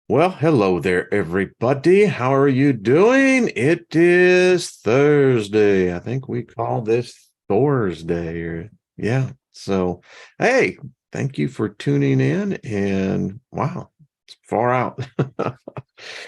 Well, hello there, everybody. How are you doing? It is Thursday. I think we call this Thursday. Yeah. So, hey, thank you for tuning in. And wow, it's far out.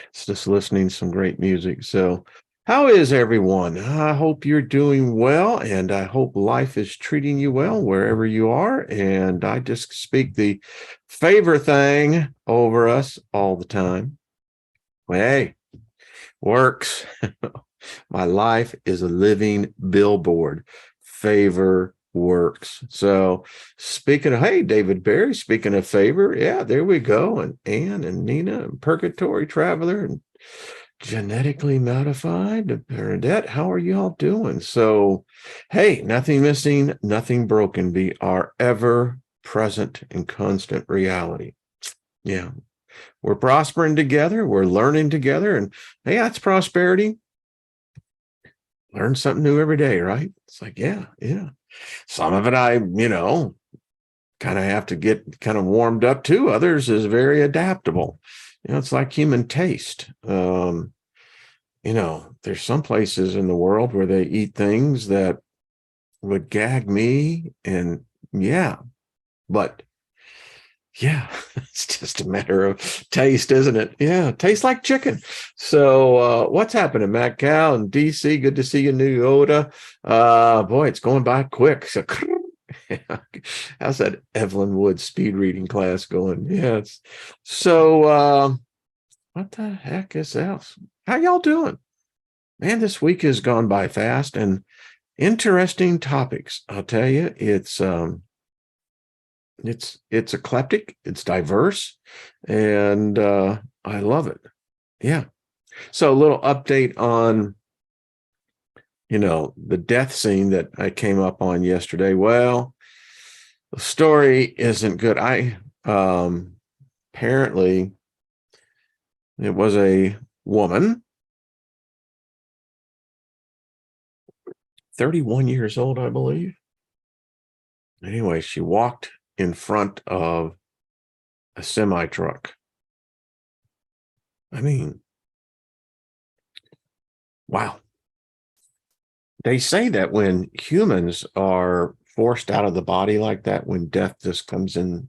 It's just listening to some great music. So, how is everyone? I hope you're doing well, and I hope life is treating you well wherever you are. And I just speak the favor thing over us all the time. Hey, works. My life is a living billboard. Favor works. So, speaking of, hey, David Barry, speaking of favor, yeah, there we go. And Ann and Nina and Purgatory Traveler and Genetically Modified. Bernadette, how are y'all doing? So, hey, nothing missing, nothing broken. Be our ever present and constant reality. Yeah, we're prospering together, we're learning together, and hey, that's prosperity. Learn something new every day, right? It's like, yeah. Some of it kind of have to get kind of warmed up to. Others is very adaptable. It's like human taste. There's some places in the world where they eat things that would gag me, and yeah, but yeah, it's just a matter of taste, isn't it? Yeah, tastes like chicken. So what's happening, Matt Cal in DC? Good to see you, New Yoda. Boy, it's going by quick. So how's that Evelyn Wood speed reading class going? Yes. So what the heck is else? How y'all doing? Man, this week has gone by fast and interesting topics. I'll tell you, it's eclectic, it's diverse, and I love it. Yeah. So a little update on the death scene that I came up on yesterday. Well, the story isn't good. I apparently it was a woman, 31 years old, I believe. Anyway, she walked in front of a semi truck. I mean, wow. They say that when humans are forced out of the body like that, when death just comes in,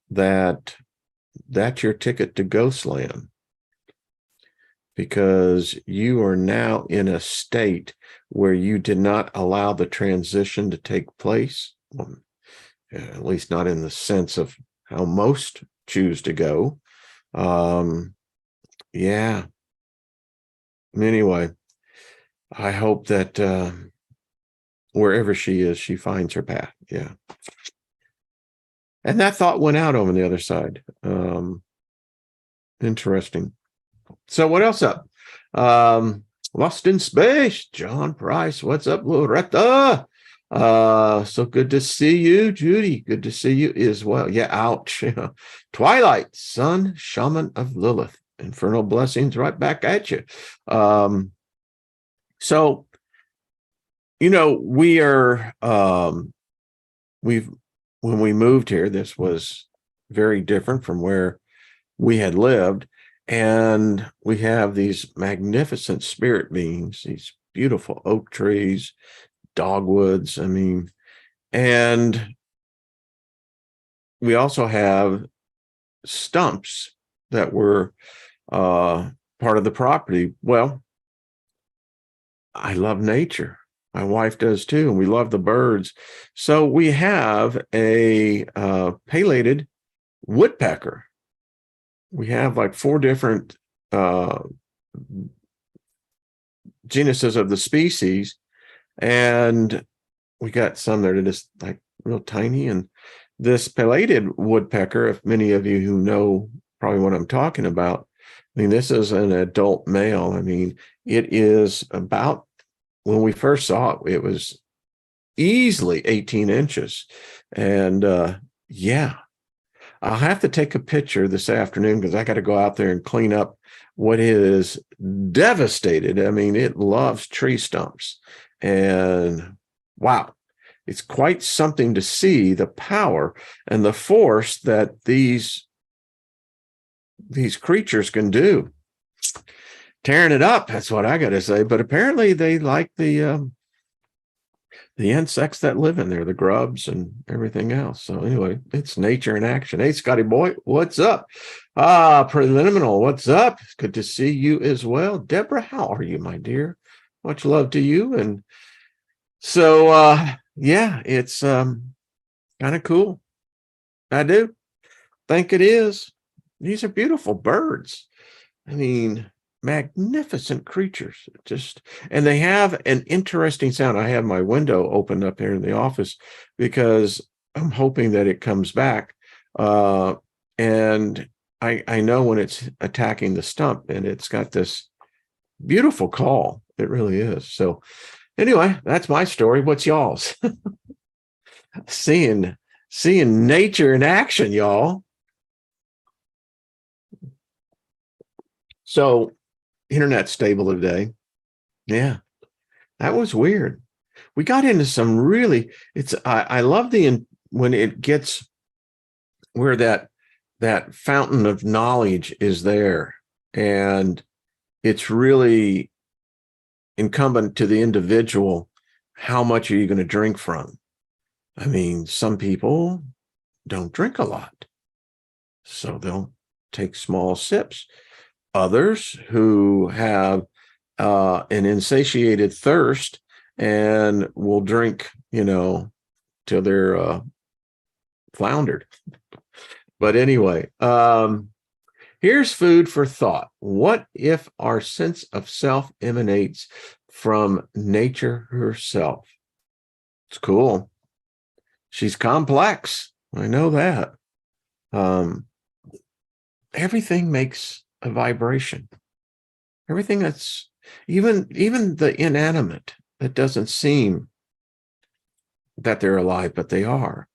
that's your ticket to Ghostland, because you are now in a state where you did not allow the transition to take place, at least not in the sense of how most choose to go. Yeah. Anyway, I hope that wherever she is, she finds her path. Yeah. And that thought went out over the other side. Interesting. So what else up? Lost in Space, John Price. What's up, Loretta? So good to see you, Judy. Good to see you as well. Yeah, ouch. Twilight, Sun, Shaman of Lilith. Infernal blessings right back at you. So, we are when we moved here, this was very different from where we had lived. And we have these magnificent spirit beings, these beautiful oak trees, dogwoods. I mean, and we also have stumps that were part of the property. Well, I love nature. My wife does too, and we love the birds. So we have a palated woodpecker. We have like 4 different genuses of the species, and we got some that are just like real tiny. And this palated woodpecker, if many of you who know probably what I'm talking about, I mean, this is an adult male. I mean, it is about, when we first saw it, it was easily 18 inches. And yeah, I'll have to take a picture this afternoon because I got to go out there and clean up what is devastated. I mean, it loves tree stumps. And wow, it's quite something to see the power and the force that these these creatures can do. Tearing it up, that's what I got to say. But apparently they like the insects that live in there, the grubs and everything else. So anyway, it's nature in action. Hey, Scotty boy, what's up? Preliminal, what's up? Good to see you as well. Deborah, how are you, my dear? Much love to you. And so, yeah, it's kind of cool. I do think it is. These are beautiful birds. I mean, magnificent creatures. Just, and they have an interesting sound. I have my window opened up here in the office because I'm hoping that it comes back. And I know when it's attacking the stump, and it's got this beautiful call. It really is. So anyway, that's my story. What's y'all's? Seeing nature in action, y'all. So internet stable today. Yeah, that was weird. We got into some really, I love when it gets where that fountain of knowledge is there, and it's really incumbent to the individual, how much are you going to drink from? I mean, some people don't drink a lot, so they'll take small sips. Others who have an insatiated thirst and will drink, till they're floundered. But anyway, here's food for thought. What if our sense of self emanates from nature herself? It's cool. She's complex. I know that. Everything makes a vibration. Everything that's even the inanimate that doesn't seem that they're alive, but they are,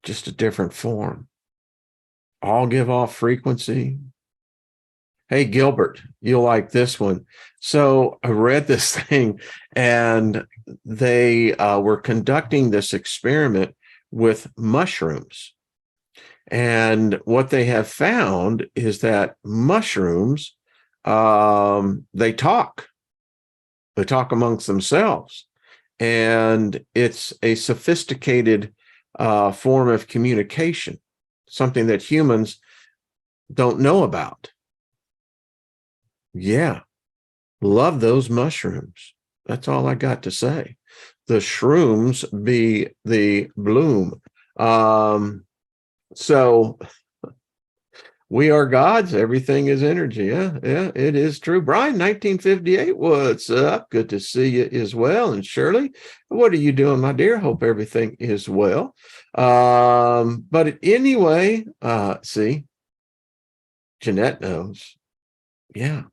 just a different form. All give off frequency. Hey, Gilbert, you'll like this one. So I read this thing, and they were conducting this experiment with mushrooms. And what they have found is that mushrooms, they talk amongst themselves. And it's a sophisticated form of communication, something that humans don't know about. Yeah, love those mushrooms. That's all I got to say. The shrooms be the bloom. So we are gods. Everything is energy. Yeah, it is true. Brian, 1958, what's up? Good to see you as well. And Shirley, what are you doing, my dear? Hope everything is well. But anyway, see, Jeanette knows. Yeah.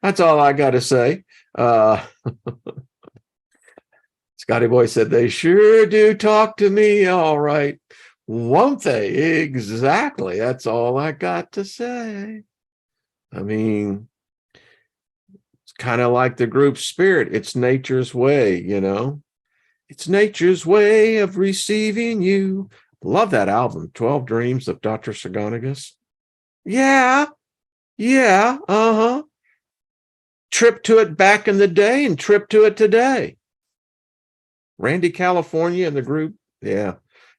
That's all I got to say. Scotty Boy said, they sure do talk to me. All right. Won't they? Exactly. That's all I got to say. I mean, it's kind of like the group spirit. It's nature's way, It's nature's way of receiving you. Love that album, 12 Dreams of Dr. Sargonagus. Yeah. Trip to it back in the day and trip to it today. Randy California and the group. Yeah.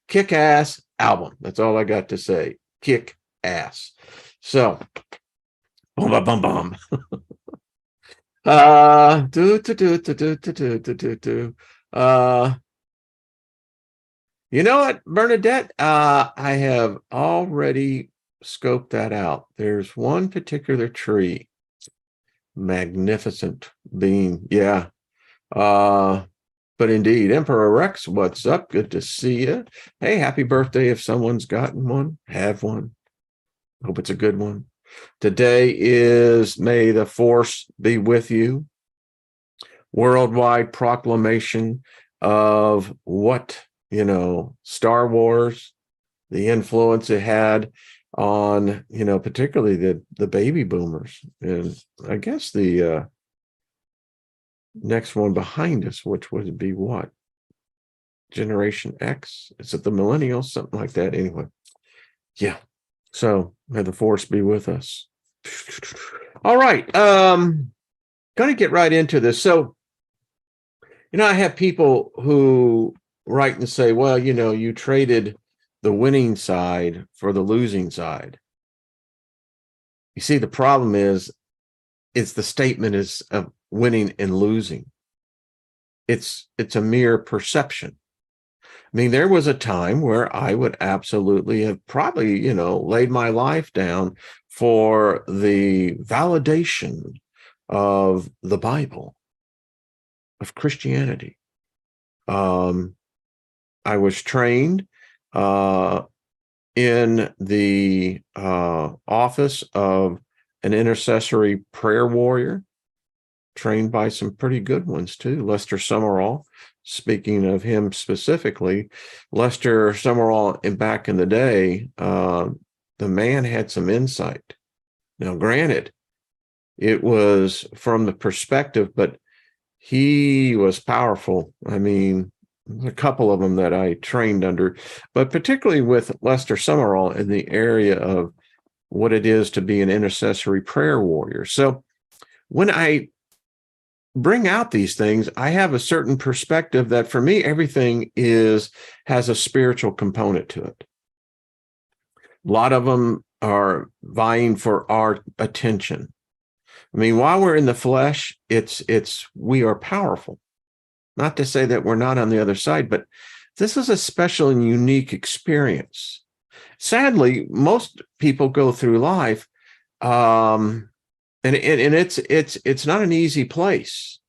Kick ass album. That's all I got to say. Kick ass. So, boom, boom, boom. You know what, Bernadette? I have already scoped that out. There's one particular tree. Magnificent being. Yeah. But indeed, Emperor Rex, what's up? Good to see you. Hey, happy birthday if someone's gotten one. Have one. Hope it's a good one. Today is May the Force be with you. Worldwide proclamation of what, Star Wars, the influence it had on, particularly the baby boomers. And I guess the next one behind us, which would be what? Generation X? Is it the millennials? Something like that. Anyway, yeah. So may the force be with us. All right. Going to get right into this. So, I have people who write and say, well, you traded the winning side for the losing side. You see, the problem is the statement is of winning and losing. It's a mere perception. I mean, there was a time where I would absolutely have probably, laid my life down for the validation of the Bible, of Christianity. I was trained in the office of an intercessory prayer warrior, trained by some pretty good ones too. Lester Summerall, speaking of him specifically, Lester Summerall, back in the day, the man had some insight. Now, granted, it was from the perspective, but he was powerful. I mean, a couple of them that I trained under, but particularly with Lester Summerall in the area of what it is to be an intercessory prayer warrior. So when I bring out these things, I have a certain perspective that for me, everything has a spiritual component to it. A lot of them are vying for our attention. I mean, while we're in the flesh, we are powerful. Not to say that we're not on the other side, but this is a special and unique experience. Sadly, most people go through life, and it's not an easy place.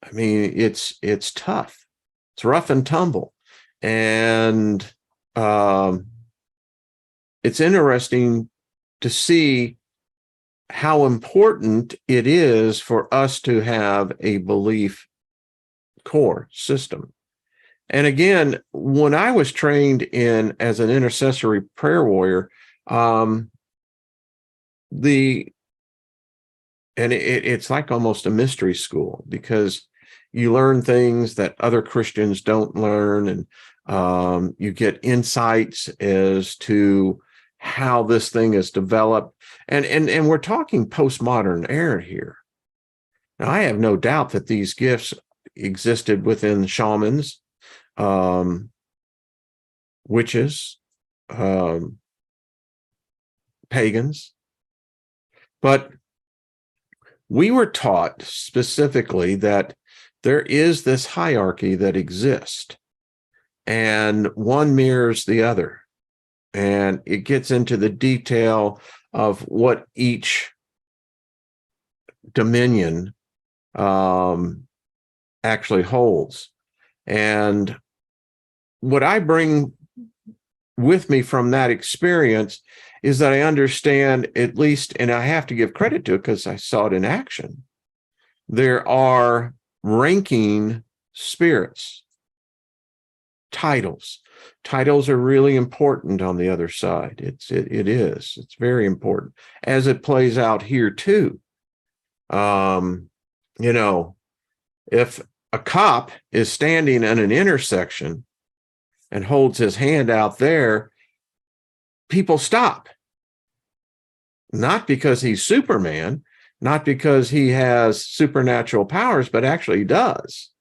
I mean, it's tough. It's rough and tumble, and it's interesting to see how important it is for us to have a belief core system. And again, when I was trained as an intercessory prayer warrior, it's like almost a mystery school, because you learn things that other Christians don't learn, and you get insights as to how this thing is developed. And we're talking postmodern era here. Now, I have no doubt that these gifts existed within shamans, witches, pagans, but we were taught specifically that there is this hierarchy that exists, and one mirrors the other. And it gets into the detail of what each dominion actually holds. And what I bring with me from that experience is that I understand, at least, and I have to give credit to it because I saw it in action, there are ranking spirits, titles. Titles are really important on the other side. It's very important, as it plays out here too. If a cop is standing at an intersection and holds his hand out there, people stop. Not because he's Superman, not because he has supernatural powers, but actually he does.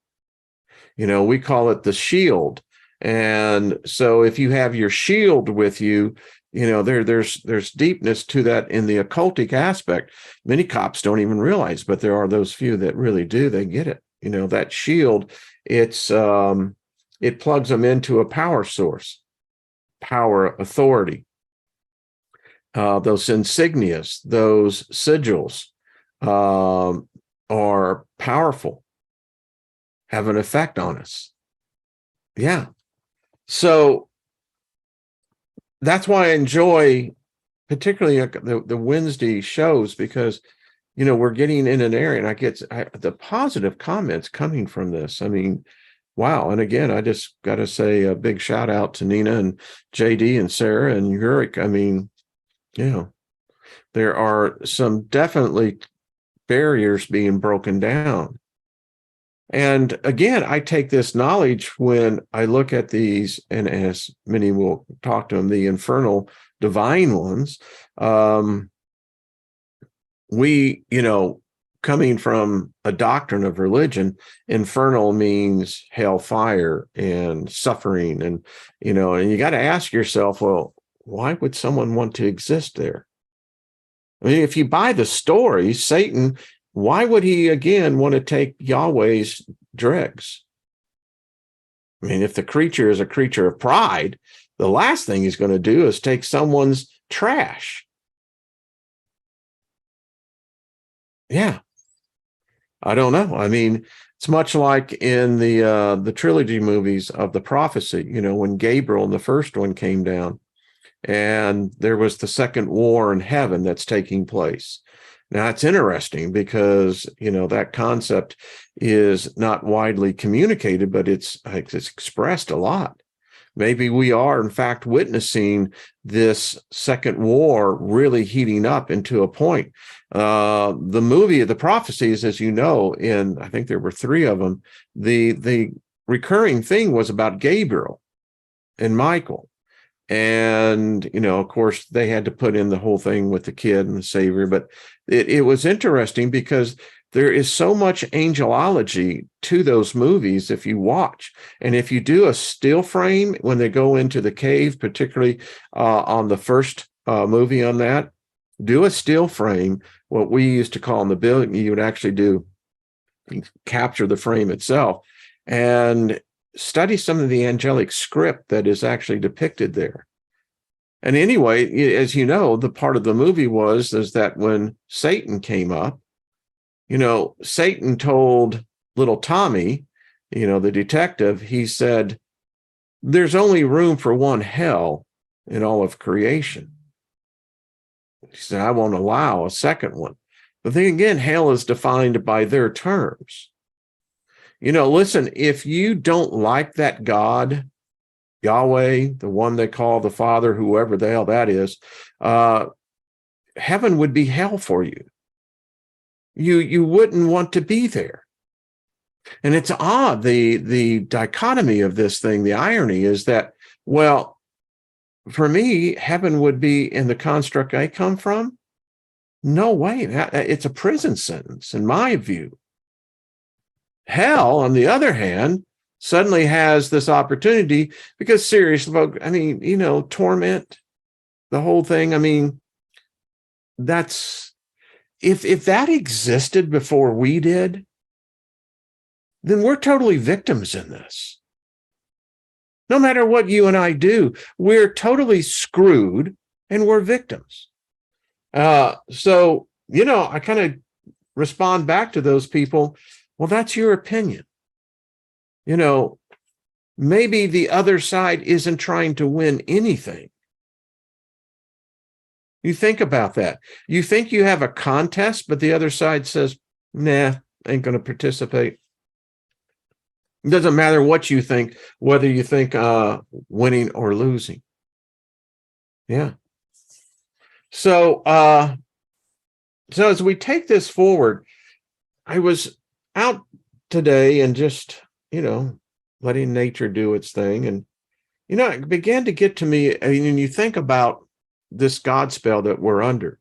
We call it the shield. And so if you have your shield with you, there's deepness to that in the occultic aspect. Many cops don't even realize, but there are those few that really do. They get it. That shield, it plugs them into a power source, power, authority. Those insignias, those sigils are powerful, have an effect on us. Yeah. So that's why I enjoy particularly the Wednesday shows, because, we're getting in an area, and I get the positive comments coming from this. I mean, wow. And again, I just got to say a big shout out to Nina and JD and Sarah and Yurik. I mean, there are some definitely barriers being broken down. And again, I take this knowledge when I look at these, and as many will talk to them, the infernal divine ones. We, coming from a doctrine of religion, infernal means hellfire and suffering. And you got to ask yourself, well, why would someone want to exist there? I mean, if you buy the story, Satan, why would he again want to take Yahweh's dregs? I mean, if the creature is a creature of pride, the last thing he's going to do is take someone's trash. Yeah. I don't know. I mean, it's much like in the trilogy movies of the prophecy, when Gabriel in the first one came down and there was the second war in heaven that's taking place. Now, it's interesting because, that concept is not widely communicated, but it's expressed a lot. Maybe we are, in fact, witnessing this second war really heating up into a point. The movie of the prophecies, as you know, I think there were 3 of them, the recurring thing was about Gabriel and Michael. And, of course, they had to put in the whole thing with the kid and the Savior. But it was interesting because there is so much angelology to those movies if you watch. And if you do a still frame when they go into the cave, particularly on the first movie on that, do a still frame, what we used to call in the building, you would actually capture the frame itself and study some of the angelic script that is actually depicted there. And anyway, as you know, the part of the movie is that when Satan came up, Satan told little Tommy, the detective, he said, there's only room for one hell in all of creation. He said, I won't allow a second one. But then again, hell is defined by their terms. Listen, if you don't like that God, Yahweh, the one they call the Father, whoever the hell that is, heaven would be hell for you. You wouldn't want to be there. And it's odd, the dichotomy of this thing, the irony is that, well, for me, heaven would be in the construct I come from. No way. It's a prison sentence, in my view. Hell, on the other hand, suddenly has this opportunity because seriously, torment, the whole thing. That's if that existed before we did, then we're totally victims in this. No matter what you and I do, we're totally screwed and we're victims. So, I kind of respond back to those people. Well, that's your opinion. Maybe the other side isn't trying to win anything. You think about that. You think you have a contest, but the other side says, nah, ain't going to participate. It doesn't matter what you think, whether you think winning or losing. Yeah. So as we take this forward, I was out today and just, letting nature do its thing. And, it began to get to me. I mean, you think about this God spell that we're under.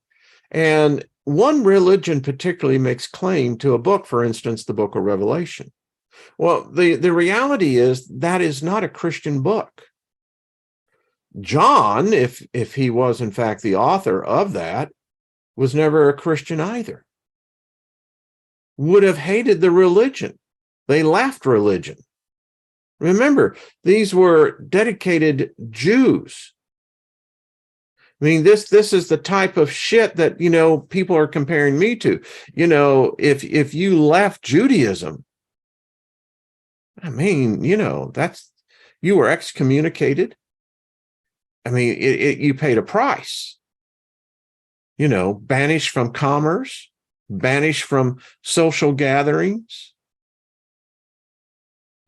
And one religion particularly makes claim to a book, for instance, the book of Revelation. Well, the reality is that is not a Christian book. John, if he was in fact the author of that, was never a Christian either. Would have hated the religion. They left religion. Remember, these were dedicated Jews. I mean, this is the type of shit that, people are comparing me to. If you left Judaism, you were excommunicated. I mean, you paid a price. Banished from commerce, banished from social gatherings.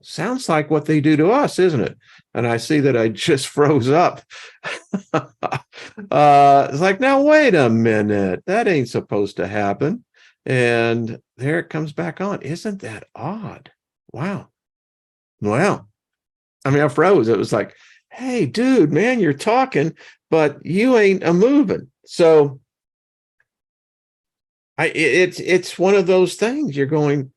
Sounds like what they do to us, isn't it? And I see that I just froze up. It's like, now, wait a minute. That ain't supposed to happen. And there it comes back on. Isn't that odd? Wow. Well, I froze. It was like, hey, dude, man, you're talking, but you ain't a moving. So it's one of those things you're going,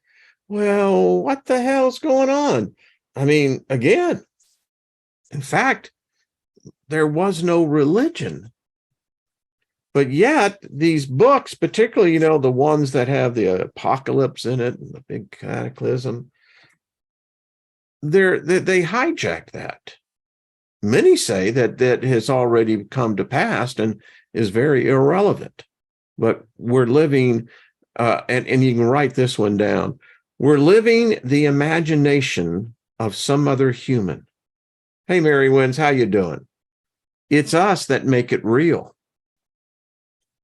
well, what the hell's going on? I mean, again, in fact, there was no religion. But yet these books, particularly, the ones that have the apocalypse in it and the big cataclysm, they hijack that. Many say that has already come to pass and is very irrelevant. But we're living, and you can write this one down, we're living the imagination of some other human. Hey, Mary Wins, how you doing? It's us that make it real.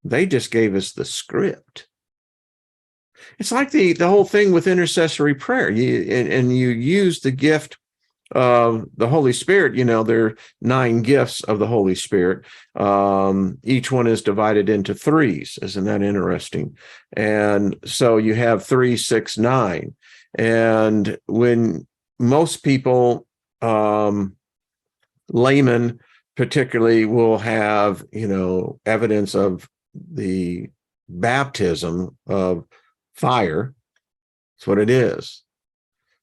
They just gave us the script. It's like the whole thing with intercessory prayer. You use the gift of the Holy Spirit. There are 9 gifts of the Holy Spirit. Each one is divided into 3s. Isn't that interesting? And so you have 3, 6, 9. And when most people, laymen particularly, will have, evidence of the baptism of fire, that's what it is.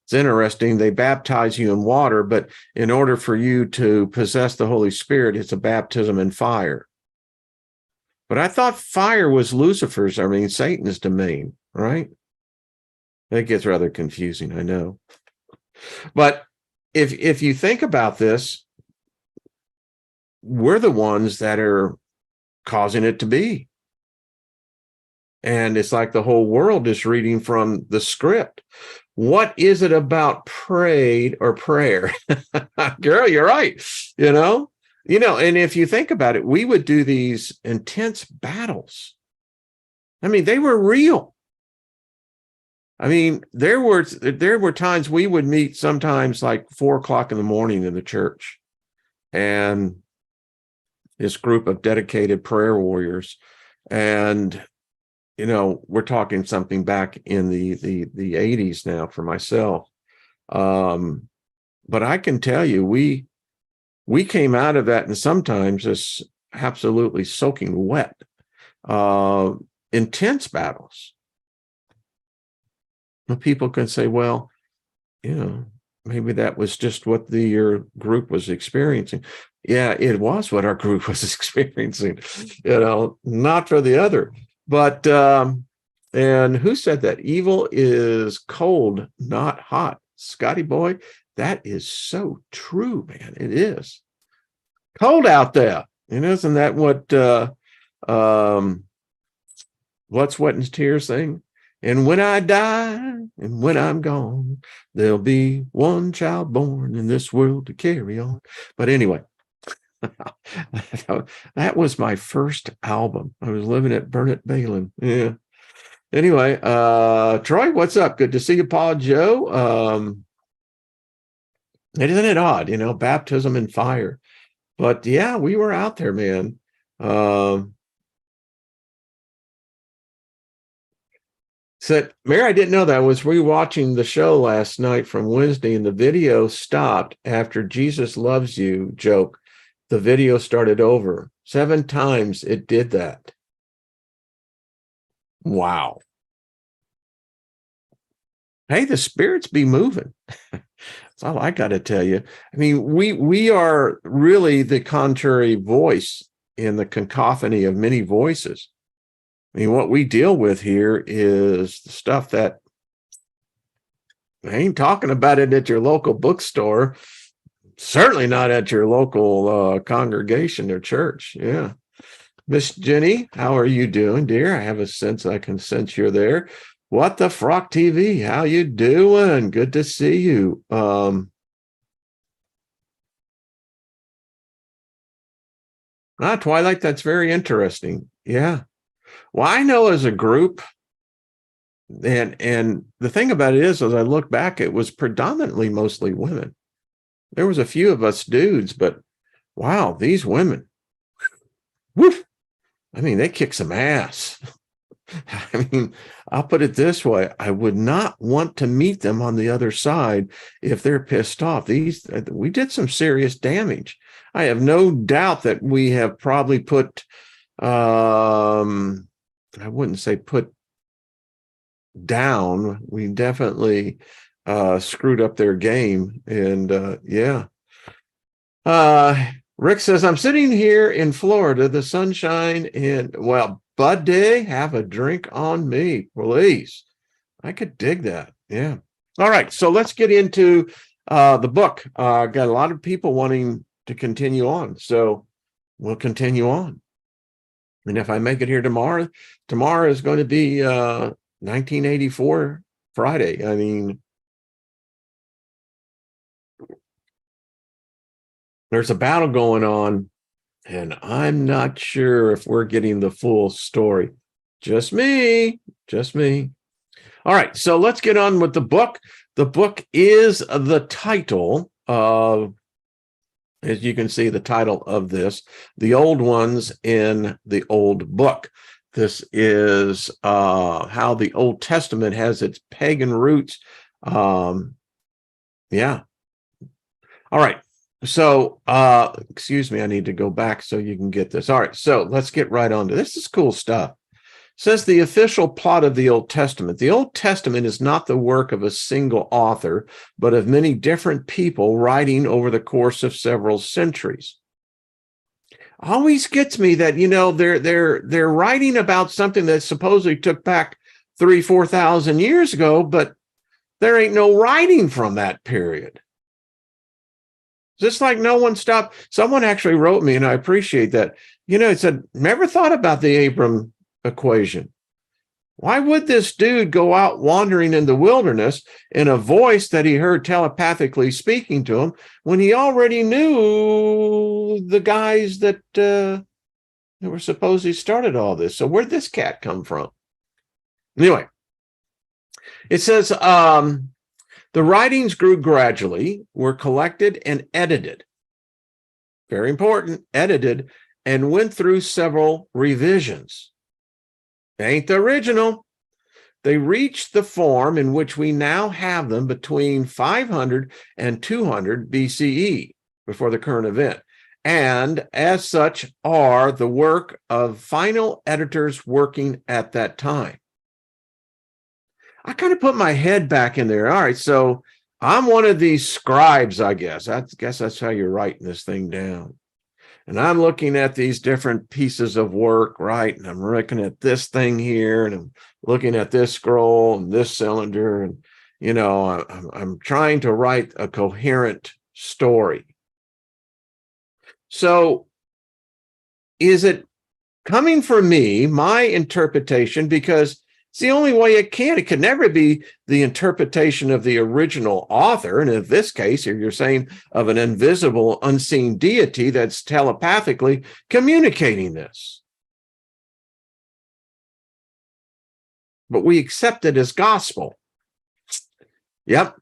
It's interesting. They baptize you in water, but in order for you to possess the Holy Spirit, it's a baptism in fire. But I thought fire was Lucifer's, Satan's domain, right? That gets rather confusing, I know. But if you think about this, we're the ones that are causing it to be. And it's like the whole world is reading from the script. What is it about prayer? Girl, you're right. And if you think about it, we would do these intense battles. They were real. There were times we would meet sometimes like 4:00 in the morning in the church, and this group of dedicated prayer warriors, and we're talking something back in the 80s now for myself. But I can tell you, we came out of that, and sometimes just absolutely soaking wet, intense battles. People can say, well, maybe that was just what your group was experiencing. Yeah, it was what our group was experiencing, not for the other. But, and who said that? Evil is cold, not hot. Scotty boy, that is so true, man. It is cold out there. Isn't that what, Blood, Sweat, and Tears thing? And when I die and when I'm gone, there'll be one child born in this world to carry on. But anyway, that was my first album. I was living at Burnett Balin. Yeah. Anyway, Troy, what's up? Good to see you, Paul Joe. Isn't it odd, baptism in fire? But yeah, we were out there, man. Said, Mary, I didn't know that. I was rewatching the show last night from Wednesday, and the video stopped after Jesus loves you joke. The video started over. 7 times it did that. Wow. Hey, the spirits be moving. That's all I got to tell you. We are really the contrary voice in the cacophony of many voices. What we deal with here is the stuff that I ain't talking about it at your local bookstore. Certainly not at your local congregation or church. Yeah. Miss Jenny, how are you doing, dear? I have a sense I can sense you're there. What the Frock TV? How you doing? Good to see you. Twilight, that's very interesting. Yeah. Well, I know as a group, and the thing about it is, as I look back, it was predominantly mostly women. There was a few of us dudes, but wow, these women, woof, they kick some ass. I mean, I'll put it this way. I would not want to meet them on the other side if they're pissed off. We did some serious damage. I have no doubt that we have probably put, I wouldn't say put down. We definitely screwed up their game. And yeah. Rick says, I'm sitting here in Florida, the sunshine, and well, Bud Day, have a drink on me, please. I could dig that. Yeah. All right. So let's get into the book. Got a lot of people wanting to continue on. So we'll continue on. And if I make it here tomorrow is going to be 1984 Friday. I mean, there's a battle going on, and I'm not sure if we're getting the full story. Just me. All right, so let's get on with the book. The book is the title of, as you can see, the title of this, The Old Ones in the Old Book. This is how the Old Testament has its pagan roots. Yeah. All right. So, excuse me, I need to go back so you can get this. All right, so let's get right on to this. This is cool stuff. It says the official plot of the Old Testament. The Old Testament is not the work of a single author, but of many different people writing over the course of several centuries. Always gets me that, you know, they're writing about something that supposedly took back 3,000-4,000 years ago, but there ain't no writing from that period. Just like no one stopped. Someone actually wrote me, and I appreciate that. You know, it said, never thought about the Abram equation. Why would this dude go out wandering in the wilderness in a voice that he heard telepathically speaking to him when he already knew the guys that were supposedly started all this? So where'd this cat come from? Anyway, it says, the writings grew gradually, were collected and edited. Very important, edited, and went through several revisions. They ain't the original. They reached the form in which we now have them between 500 and 200 BCE, before the current event, and as such are the work of final editors working at that time. I kind of put my head back in there. All right, so I'm one of these scribes, I guess. I guess that's how you're writing this thing down. And I'm looking at these different pieces of work, right? And I'm looking at this thing here, and I'm looking at this scroll and this cylinder. And, you know, I'm trying to write a coherent story. So is it coming from me, my interpretation, because it's the only way it can. It can never be the interpretation of the original author. And in this case, you're saying of an invisible, unseen deity that's telepathically communicating this. But we accept it as gospel. Yep.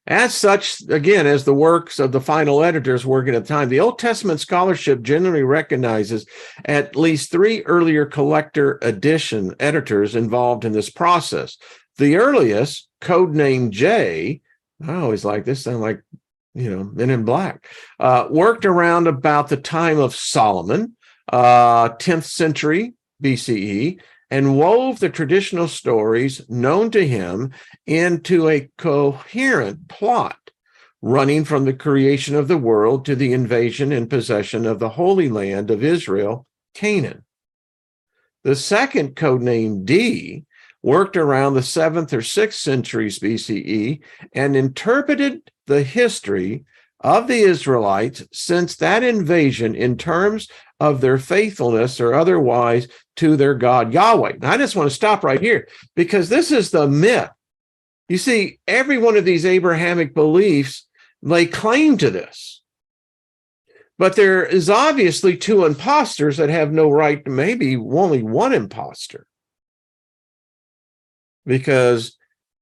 As such, again, as the works of the final editors working at the time, the Old Testament scholarship generally recognizes at least 3 earlier collector edition editors involved in this process. The earliest, codenamed J, I always like this, sound like, you know, Men in Black, worked around about the time of Solomon, 10th century BCE, and wove the traditional stories known to him into a coherent plot, running from the creation of the world to the invasion and possession of the Holy Land of Israel, Canaan. The second, codenamed D, worked around the 7th or 6th centuries BCE and interpreted the history of the Israelites since that invasion in terms of their faithfulness or otherwise to their God, Yahweh. Now, I just want to stop right here because this is the myth. You see, every one of these Abrahamic beliefs lay claim to this. But there is obviously 2 imposters that have no right to, maybe only one imposter. Because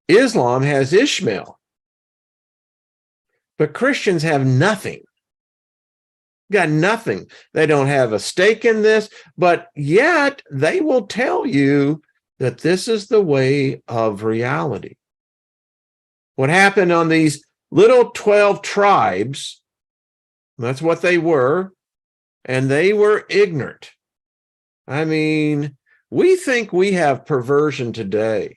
Islam has Ishmael. But Christians have nothing. Got nothing. They don't have a stake in this, but yet they will tell you that this is the way of reality. What happened on these little 12 tribes, that's what they were, and they were ignorant. I mean, we think we have perversion today.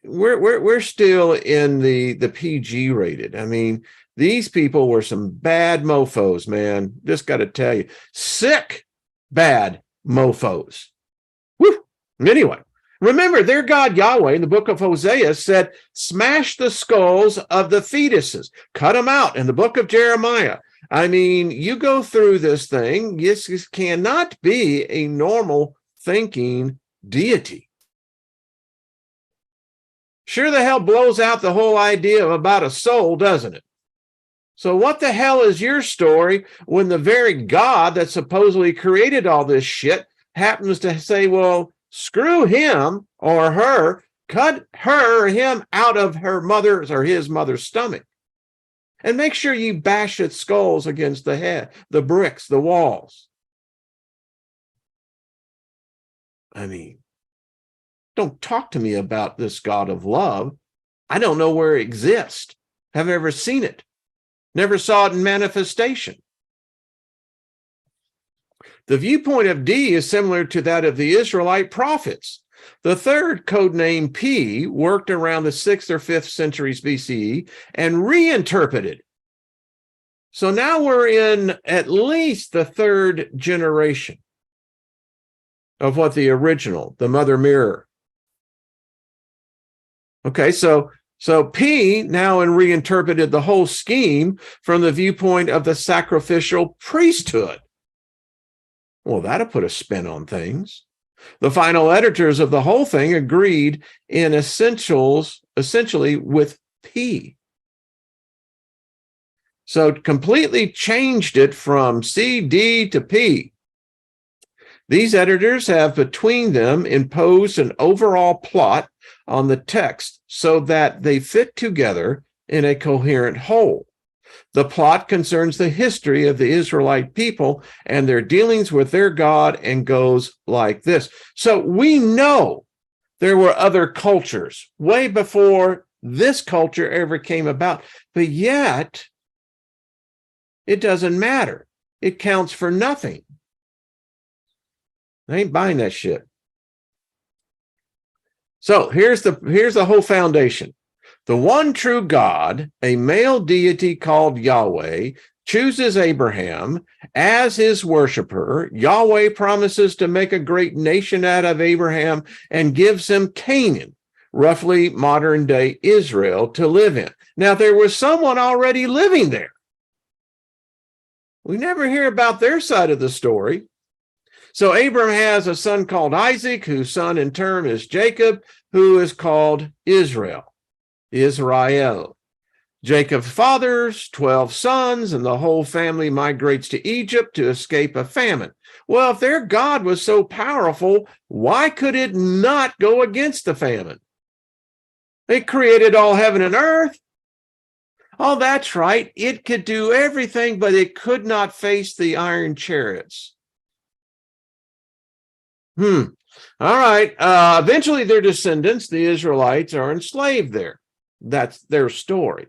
We're still in the PG rated. I mean, these people were some bad mofos, man. Just got to tell you, sick, bad mofos. Woo. Anyway, remember, their God Yahweh in the book of Hosea said, smash the skulls of the fetuses, cut them out. In the book of Jeremiah, I mean, you go through this thing, this cannot be a normal thinking deity. Sure the hell blows out the whole idea about a soul, doesn't it? So what the hell is your story when the very God that supposedly created all this shit happens to say, well, screw him or her, cut her or him out of her mother's or his mother's stomach. And make sure you bash its skulls against the head, the bricks, the walls. I mean, don't talk to me about this God of love. I don't know where it exists. Have ever seen it. Never saw it in manifestation. The viewpoint of D is similar to that of the Israelite prophets. The third, codename P, worked around the 6th or 5th centuries BCE and reinterpreted. So now we're in at least the 3rd generation of what the original, the mother mirror. Okay, so P now reinterpreted the whole scheme from the viewpoint of the sacrificial priesthood. Well, that'll put a spin on things. The final editors of the whole thing agreed in essentially with P. So completely changed it from C, D to P. These editors have between them imposed an overall plot on the text so that they fit together in a coherent whole. The plot concerns the history of the Israelite people and their dealings with their God and goes like this. So we know there were other cultures way before this culture ever came about, but yet it doesn't matter. It counts for nothing. I ain't buying that shit. So here's the whole foundation. The one true God, a male deity called Yahweh, chooses Abraham as his worshiper. Yahweh promises to make a great nation out of Abraham and gives him Canaan, roughly modern day Israel, to live in. Now, there was someone already living there. We never hear about their side of the story. So Abraham has a son called Isaac, whose son in turn is Jacob, who is called Israel. Jacob fathers 12 sons, and the whole family migrates to Egypt to escape a famine. Well, if their God was so powerful, why could it not go against the famine? It created all heaven and earth. Oh, that's right. It could do everything, but it could not face the iron chariots. All right. Eventually, their descendants, the Israelites, are enslaved there. That's their story.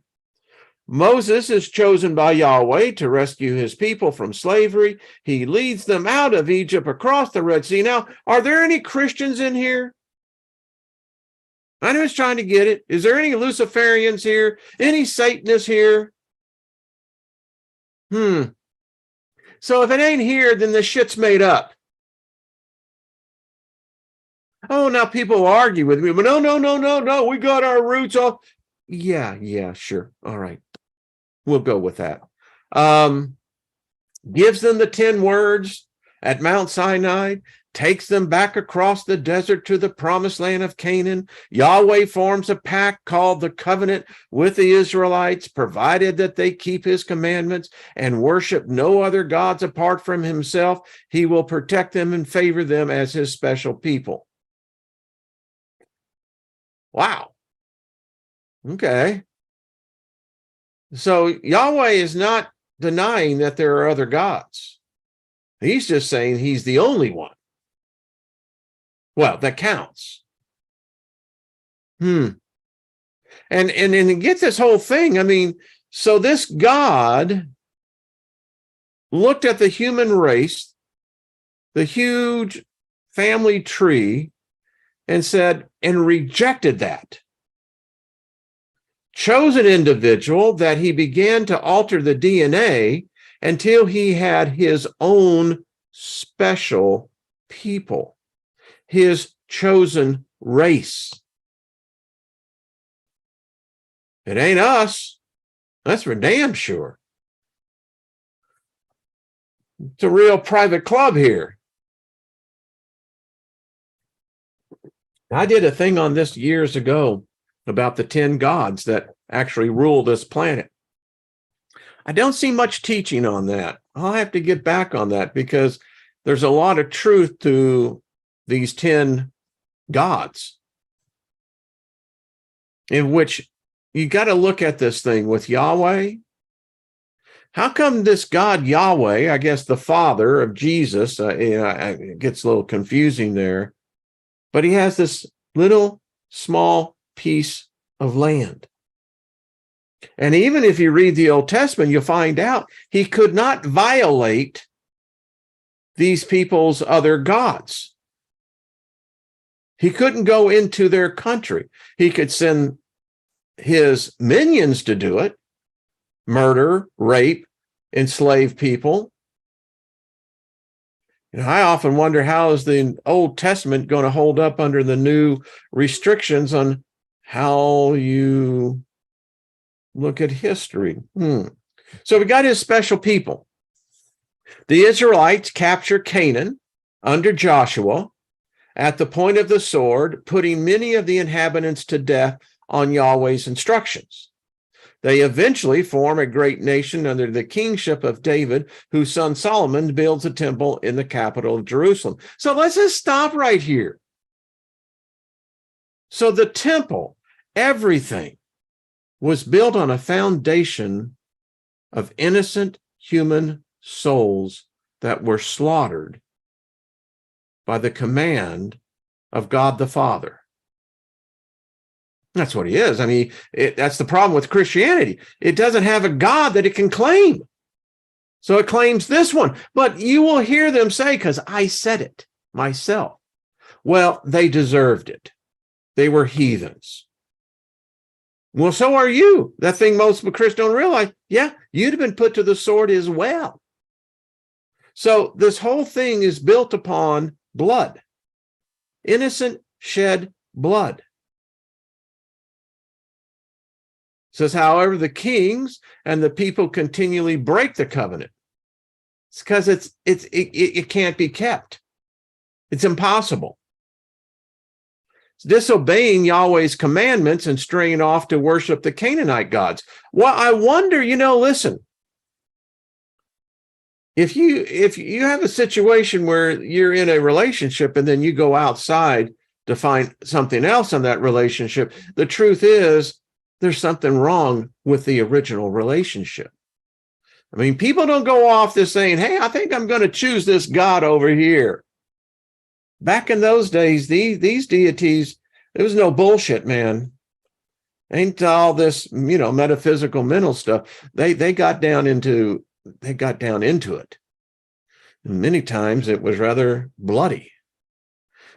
Moses is chosen by Yahweh to rescue his people from slavery. He leads them out of Egypt across the Red Sea. Now, are there any Christians in here? I'm just trying to get it. Is there any Luciferians here? Any Satanists here? So if it ain't here, then the shit's made up. Oh, now people argue with me, but no, we got our roots off. Yeah, sure. All right. We'll go with that. Gives them the 10 words at Mount Sinai, takes them back across the desert to the promised land of Canaan. Yahweh forms a pact called the covenant with the Israelites, provided that they keep his commandments and worship no other gods apart from himself. He will protect them and favor them as his special people. Wow. Okay. So Yahweh is not denying that there are other gods. He's just saying he's the only one. Well, that counts. And get this whole thing. I mean, so this God looked at the human race, the huge family tree, and said, and rejected that. Chose an individual that he began to alter the DNA until he had his own special people, his chosen race. It ain't us. That's for damn sure. It's a real private club here. I did a thing on this years ago about the 10 gods that actually rule this planet. I don't see much teaching on that. I'll have to get back on that because there's a lot of truth to these 10 gods, in which you got to look at this thing with Yahweh. How come this God Yahweh, I guess the father of Jesus, it gets a little confusing there, but he has this little small piece of land. And even if you read the Old Testament, you'll find out he could not violate these people's other gods. He couldn't go into their country. He could send his minions to do it, murder, rape, enslave people. You know, I often wonder, how is the Old Testament going to hold up under the new restrictions on how you look at history? So we got his special people. The Israelites capture Canaan under Joshua at the point of the sword, putting many of the inhabitants to death on Yahweh's instructions. They eventually form a great nation under the kingship of David, whose son Solomon builds a temple in the capital of Jerusalem. So let's just stop right here. So the temple, everything, was built on a foundation of innocent human souls that were slaughtered by the command of God the Father. That's what he is. I mean, that's the problem with Christianity. It doesn't have a God that it can claim. So it claims this one. But you will hear them say, because I said it myself, well, they deserved it. They were heathens. Well, so are you. That thing most Christians don't realize. Yeah, you'd have been put to the sword as well. So this whole thing is built upon blood. Innocent shed blood. It says, however, the kings and the people continually break the covenant. It's because it can't be kept. It's impossible. It's disobeying Yahweh's commandments and straying off to worship the Canaanite gods. Well, I wonder, listen, if you have a situation where you're in a relationship and then you go outside to find something else in that relationship, the truth is there's something wrong with the original relationship. I mean, people don't go off this saying, hey, I think I'm going to choose this God over here. Back in those days, these deities, there was no bullshit, man. Ain't all this, metaphysical mental stuff. They got down into it. And many times it was rather bloody.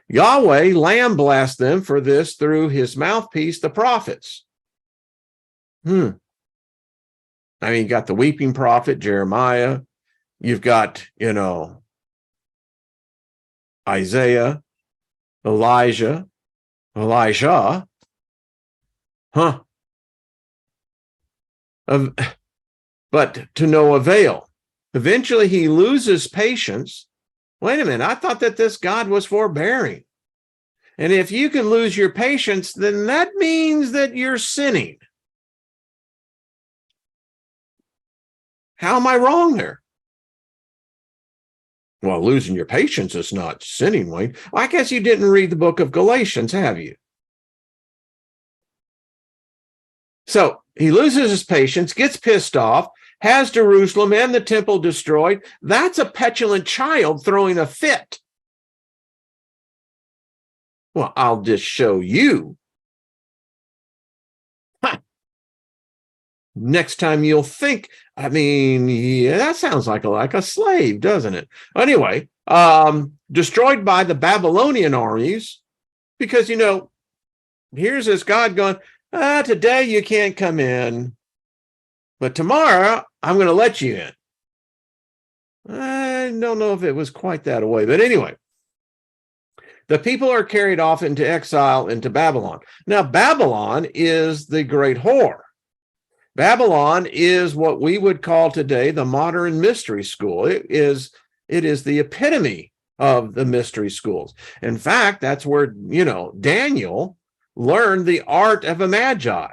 Yahweh lambasted them for this through his mouthpiece, the prophets. I mean, you got the weeping prophet, Jeremiah. You've got, Isaiah, Elijah. But to no avail. Eventually, he loses patience. Wait a minute, I thought that this God was forbearing. And if you can lose your patience, then that means that you're sinning. How am I wrong there? Well, losing your patience is not sinning, Wayne. I guess you didn't read the book of Galatians, have you? So he loses his patience, gets pissed off, has Jerusalem and the temple destroyed. That's a petulant child throwing a fit. Well, I'll just show you. Next time you'll think, I mean, yeah, that sounds like a slave, doesn't it? Anyway, destroyed by the Babylonian armies, because, here's this God going, today you can't come in, but tomorrow I'm going to let you in. I don't know if it was quite that way, but anyway, the people are carried off into exile into Babylon. Now, Babylon is the great whore. Babylon is what we would call today the modern mystery school. It is the epitome of the mystery schools. In fact, that's where, Daniel learned the art of a magi.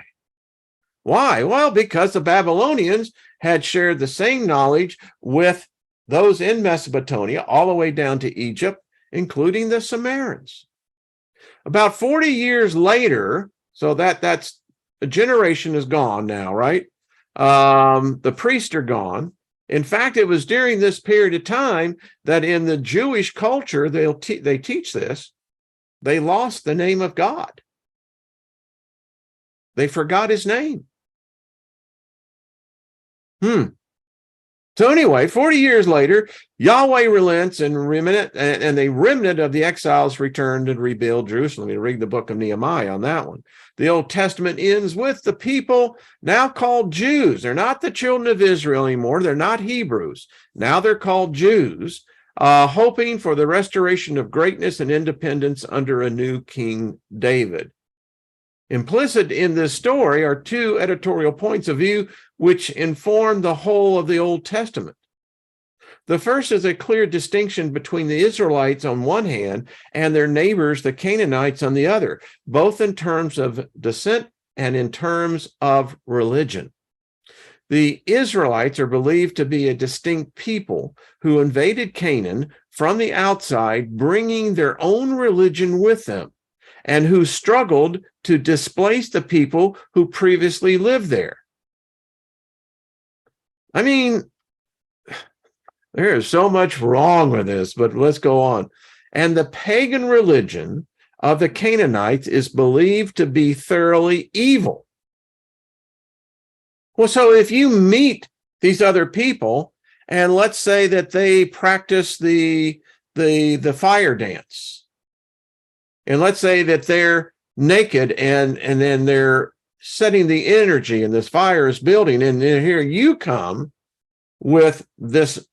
Why? Well, because the Babylonians had shared the same knowledge with those in Mesopotamia all the way down to Egypt, including the Samaritans. About 40 years later, so that's a generation is gone now, right? The priests are gone. In fact, it was during this period of time that in the Jewish culture, they teach this, they lost the name of God. They forgot his name. So anyway, 40 years later, Yahweh relents and the remnant of the exiles returned and rebuild Jerusalem. You read the book of Nehemiah on that one. The Old Testament ends with the people now called Jews. They're not the children of Israel anymore. They're not Hebrews. Now they're called Jews, hoping for the restoration of greatness and independence under a new King David. Implicit in this story are two editorial points of view which inform the whole of the Old Testament. The first is a clear distinction between the Israelites on one hand and their neighbors, the Canaanites, on the other, both in terms of descent and in terms of religion. The Israelites are believed to be a distinct people who invaded Canaan from the outside, bringing their own religion with them, and who struggled to displace the people who previously lived there. I mean, there is so much wrong with this, but let's go on. And the pagan religion of the Canaanites is believed to be thoroughly evil. Well, so if you meet these other people, and let's say that they practice the fire dance, and let's say that they're naked and then they're setting the energy and this fire is building, and then here you come with this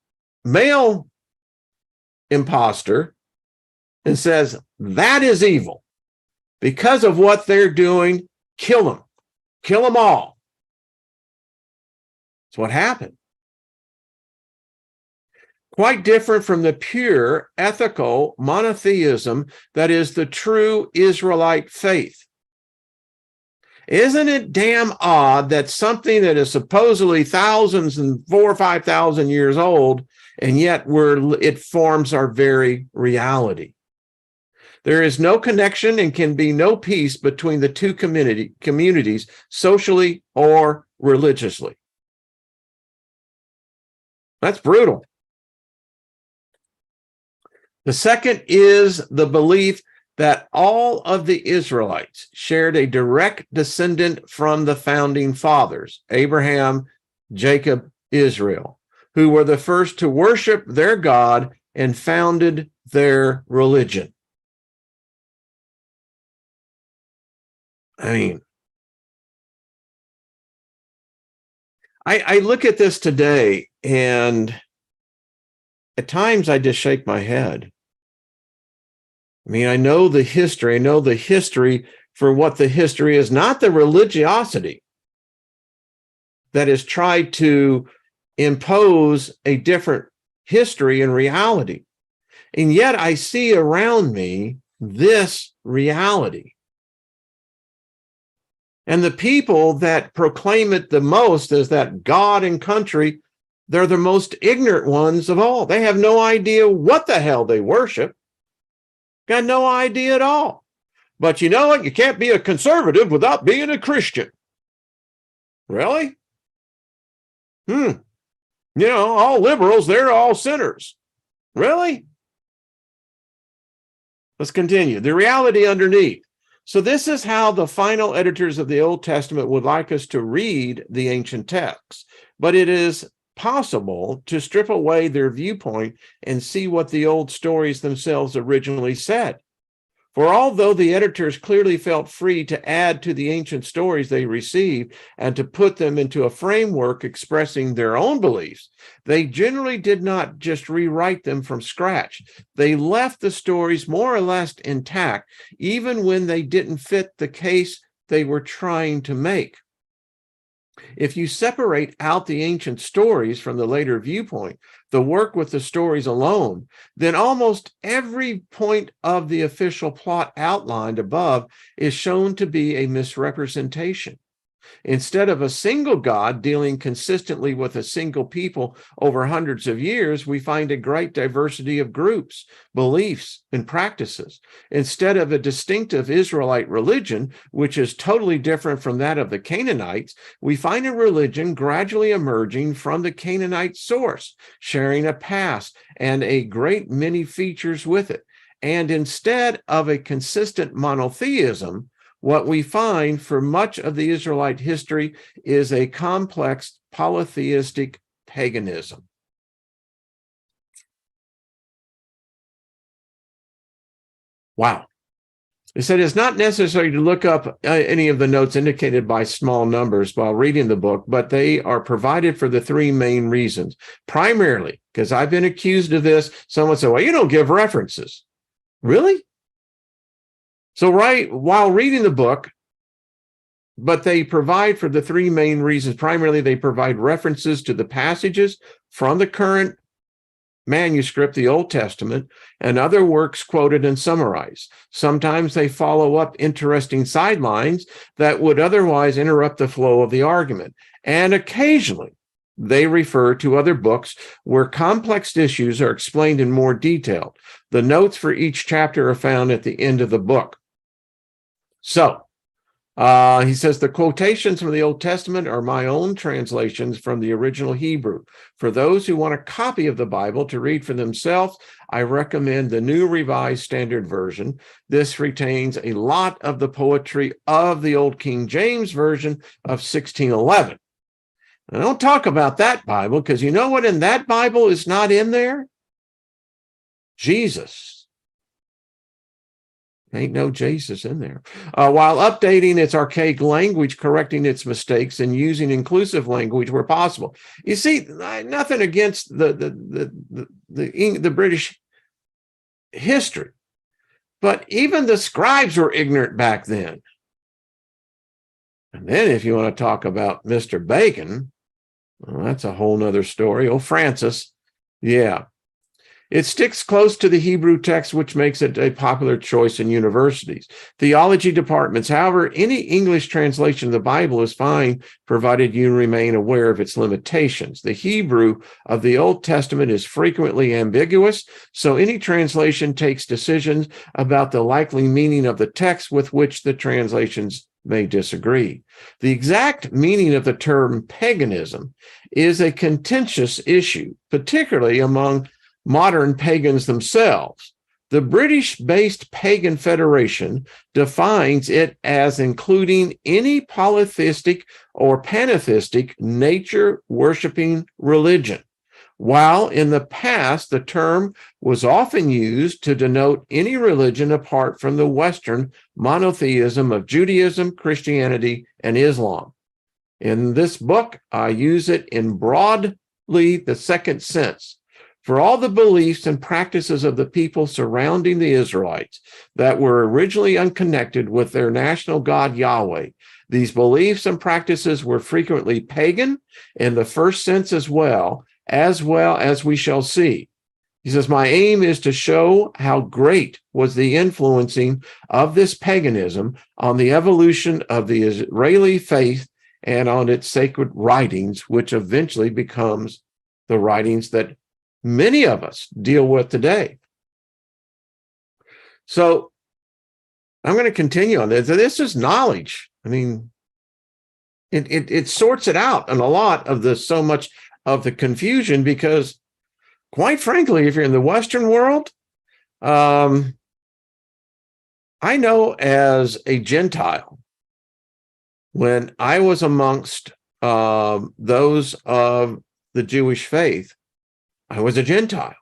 male imposter and says that is evil because of what they're doing. Kill them all. That's what happened. Quite different from the pure ethical monotheism that is the true Israelite faith. Isn't it damn odd that something that is supposedly thousands and 4,000 or 5,000 years old, and yet it forms our very reality? There is no connection and can be no peace between the two communities, socially or religiously. That's brutal. The second is the belief that all of the Israelites shared a direct descendant from the founding fathers, Abraham, Jacob, Israel, who were the first to worship their God and founded their religion. I mean, I look at this today, and at times I just shake my head. I mean, I know the history. I know the history for what the history is, not the religiosity that has tried to impose a different history and reality. And yet I see around me this reality. And the people that proclaim it the most as that God and country, they're the most ignorant ones of all. They have no idea what the hell they worship. Got no idea at all. But you know what? You can't be a conservative without being a Christian. Really? All liberals, they're all sinners. Really? Let's continue. The reality underneath. So this is how the final editors of the Old Testament would like us to read the ancient texts. But it is possible to strip away their viewpoint and see what the old stories themselves originally said. For although the editors clearly felt free to add to the ancient stories they received and to put them into a framework expressing their own beliefs, they generally did not just rewrite them from scratch. They left the stories more or less intact, even when they didn't fit the case they were trying to make. If you separate out the ancient stories from the later viewpoint, the work with the stories alone, then almost every point of the official plot outlined above is shown to be a misrepresentation. Instead of a single God dealing consistently with a single people over hundreds of years, we find a great diversity of groups, beliefs, and practices. Instead of a distinctive Israelite religion, which is totally different from that of the Canaanites, we find a religion gradually emerging from the Canaanite source, sharing a past and a great many features with it. And instead of a consistent monotheism, what we find for much of the Israelite history is a complex polytheistic paganism. Wow. It said it's not necessary to look up any of the notes indicated by small numbers while reading the book, but they are provided for the three main reasons. Primarily, because I've been accused of this, someone said, well, you don't give references. Really? So while reading the book, but they provide for the three main reasons. Primarily, they provide references to the passages from the current manuscript, the Old Testament, and other works quoted and summarized. Sometimes they follow up interesting sidelines that would otherwise interrupt the flow of the argument. And occasionally, they refer to other books where complex issues are explained in more detail. The notes for each chapter are found at the end of the book. So, he says the quotations from the Old Testament are my own translations from the original Hebrew. For those who want a copy of the Bible to read for themselves, I recommend the New Revised Standard Version. This retains a lot of the poetry of the Old King James Version of 1611. I don't talk about that Bible because you know what in that Bible is not in there? Jesus. Ain't no Jesus in there. While updating its archaic language, correcting its mistakes, and using inclusive language where possible. You see, nothing against the British history, but even the scribes were ignorant back then. And then if you want to talk about Mr. Bacon, well, that's a whole nother story. Oh, Francis, yeah. It sticks close to the Hebrew text, which makes it a popular choice in universities. Theology departments, however, any English translation of the Bible is fine, provided you remain aware of its limitations. The Hebrew of the Old Testament is frequently ambiguous, so any translation takes decisions about the likely meaning of the text with which the translations may disagree. The exact meaning of the term paganism is a contentious issue, particularly among modern pagans themselves. The British-based Pagan Federation defines it as including any polytheistic or pantheistic nature-worshiping religion, while in the past the term was often used to denote any religion apart from the Western monotheism of Judaism, Christianity, and Islam. In this book, I use it in broadly the second sense. For all the beliefs and practices of the people surrounding the Israelites that were originally unconnected with their national God Yahweh, these beliefs and practices were frequently pagan in the first sense as well as we shall see. He says, my aim is to show how great was the influencing of this paganism on the evolution of the Israeli faith and on its sacred writings, which eventually becomes the writings that many of us deal with today. So I'm going to continue on this. This is knowledge. I mean, It sorts it out and a lot of the so much of the confusion, because quite frankly, if you're in the Western world, I know as a Gentile, when I was amongst those of the Jewish faith, I was a Gentile.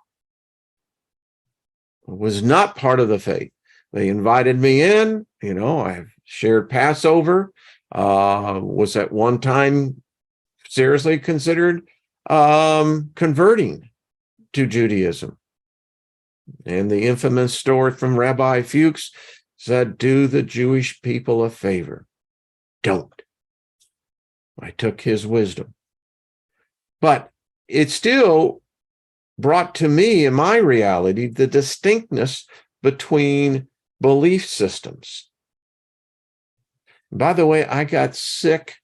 I was not part of the faith. They invited me in. I've shared Passover, was at one time seriously considered converting to Judaism. And the infamous story from Rabbi Fuchs said, do the Jewish people a favor. Don't. I took his wisdom. But it still brought to me in my reality the distinctness between belief systems. By the way, I got sick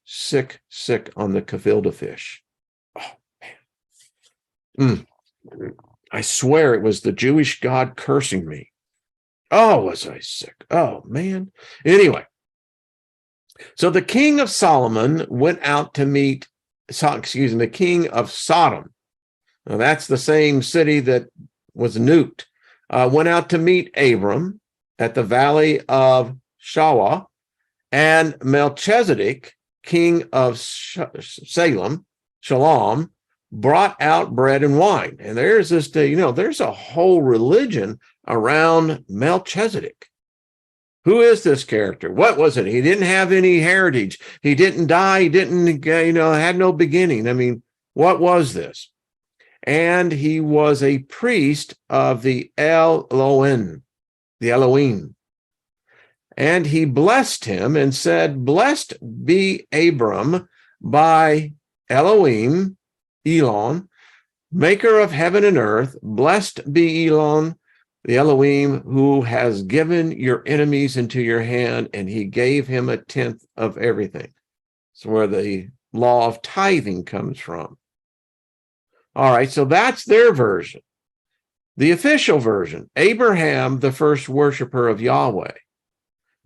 on the gefilte fish. Oh, man. I swear it was the Jewish God cursing me. Oh, was I sick? Oh, man. Anyway, so the king of Solomon went out to meet, the king of Sodom. Now, that's the same city that was nuked. Went out to meet Abram at the valley of Shawah, and Melchizedek, king of Shalom, brought out bread and wine. And there's this, there's a whole religion around Melchizedek. Who is this character? What was it? He didn't have any heritage. He didn't die. He didn't, had no beginning. I mean, what was this? And he was a priest of the Elohim. And he blessed him and said, blessed be Abram by Elohim, Elon, maker of heaven and earth. Blessed be Elon, the Elohim, who has given your enemies into your hand, and he gave him 1/10 of everything. It's where the law of tithing comes from. All right, so that's their version. The official version, Abraham, the first worshiper of Yahweh.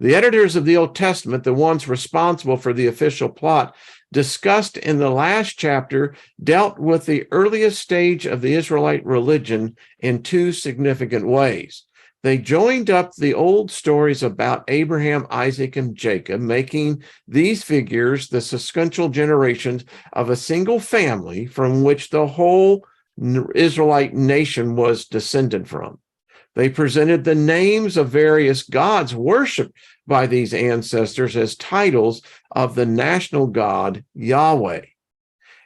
The editors of the Old Testament, the ones responsible for the official plot, discussed in the last chapter, dealt with the earliest stage of the Israelite religion in two significant ways. They joined up the old stories about Abraham, Isaac, and Jacob, making these figures the sequential generations of a single family from which the whole Israelite nation was descended from. They presented the names of various gods worshipped by these ancestors as titles of the national god, Yahweh.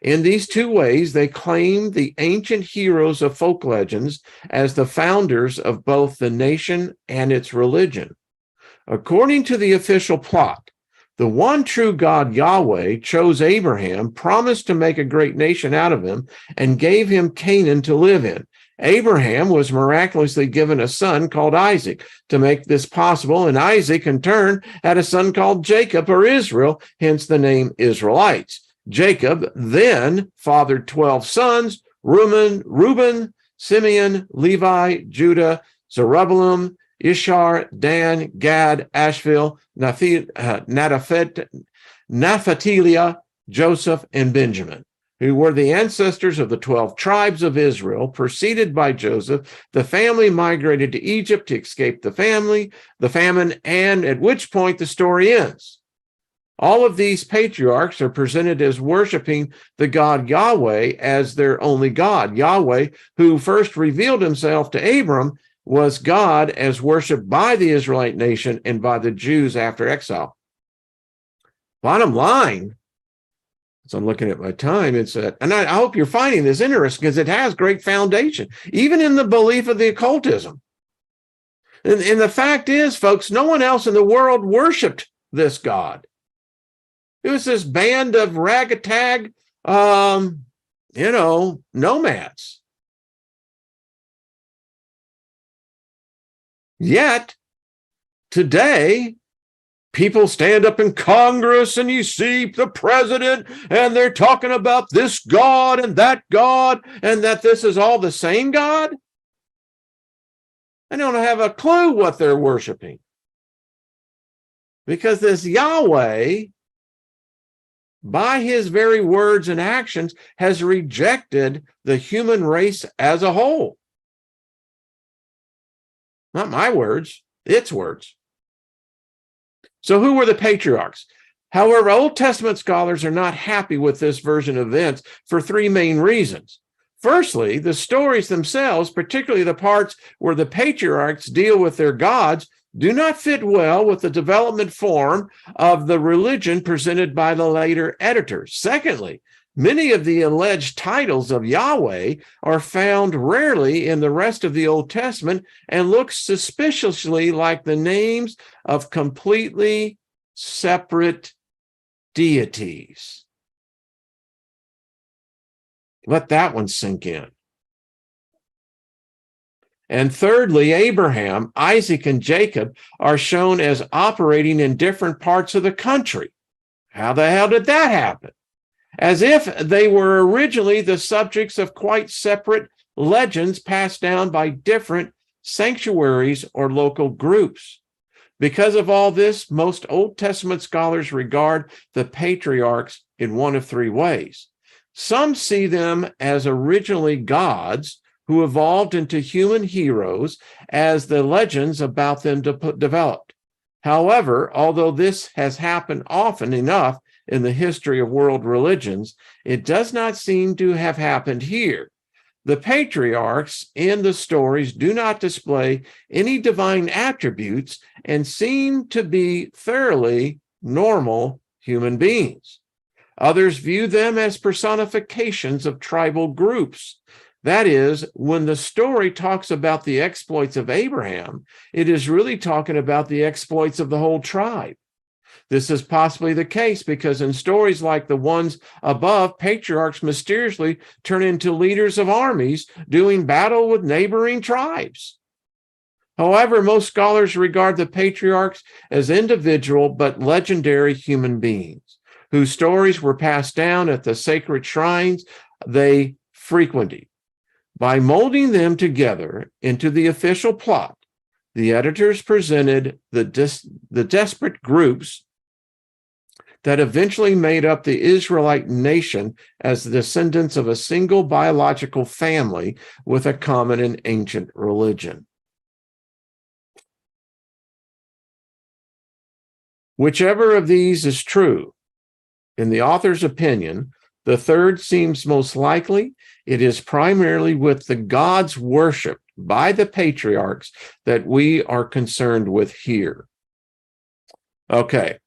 In these two ways, they claimed the ancient heroes of folk legends as the founders of both the nation and its religion. According to the official plot, the one true God, Yahweh, chose Abraham, promised to make a great nation out of him, and gave him Canaan to live in. Abraham was miraculously given a son called Isaac to make this possible, and Isaac, in turn, had a son called Jacob, or Israel, hence the name Israelites. Jacob then fathered 12 sons: Reuben, Simeon, Levi, Judah, Zerubbabel, Ishar, Dan, Gad, Ashville, Naphtali, Joseph, and Benjamin, who were the ancestors of the 12 tribes of Israel. Preceded by Joseph, the family migrated to Egypt to escape the famine, and at which point the story ends. All of these patriarchs are presented as worshiping the God Yahweh as their only God. Yahweh, who first revealed himself to Abram, was God as worshipped by the Israelite nation and by the Jews after exile. Bottom line, as I'm looking at my time, it's that, and I hope you're finding this interesting because it has great foundation, even in the belief of the occultism. And the fact is, folks, no one else in the world worshiped this God. It was this band of ragtag, nomads. Yet, today, people stand up in Congress and you see the president and they're talking about this God and that this is all the same God. They don't have a clue what they're worshiping. Because this Yahweh, by his very words and actions, has rejected the human race as a whole. Not my words, its words. So who were the patriarchs? However, Old Testament scholars are not happy with this version of events for three main reasons. Firstly, the stories themselves, particularly the parts where the patriarchs deal with their gods, do not fit well with the development form of the religion presented by the later editors. Secondly, many of the alleged titles of Yahweh are found rarely in the rest of the Old Testament and look suspiciously like the names of completely separate deities. Let that one sink in. And thirdly, Abraham, Isaac, and Jacob are shown as operating in different parts of the country. How the hell did that happen? As if they were originally the subjects of quite separate legends passed down by different sanctuaries or local groups. Because of all this, most Old Testament scholars regard the patriarchs in one of three ways. Some see them as originally gods who evolved into human heroes as the legends about them developed. However, although this has happened often enough in the history of world religions, it does not seem to have happened here. The patriarchs in the stories do not display any divine attributes and seem to be thoroughly normal human beings. Others view them as personifications of tribal groups. That is, when the story talks about the exploits of Abraham, it is really talking about the exploits of the whole tribe. This is possibly the case because in stories like the ones above, patriarchs mysteriously turn into leaders of armies doing battle with neighboring tribes. However, most scholars regard the patriarchs as individual but legendary human beings whose stories were passed down at the sacred shrines they frequented. By molding them together into the official plot, the editors presented the desperate groups that eventually made up the Israelite nation as the descendants of a single biological family with a common and ancient religion. Whichever of these is true, in the author's opinion, the third seems most likely. It is primarily with the gods worshipped by the patriarchs that we are concerned with here. Okay.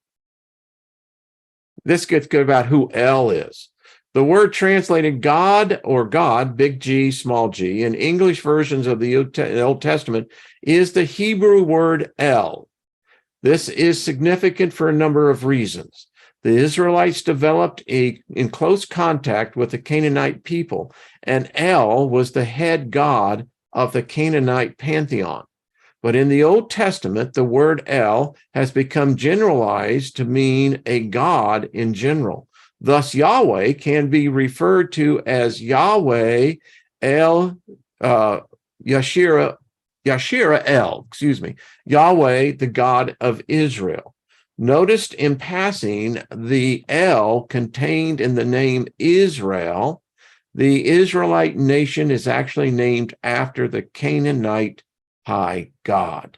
This gets good about who El is. The word translated God or God, big G, small g, in English versions of the Old Testament is the Hebrew word El. This is significant for a number of reasons. The Israelites developed in close contact with the Canaanite people, and El was the head god of the Canaanite pantheon. But in the Old Testament, the word El has become generalized to mean a god in general. Thus, Yahweh can be referred to as Yahweh El Yashira El, Yahweh, the God of Israel. Noticed in passing the El contained in the name Israel. The Israelite nation is actually named after the Canaanite high god.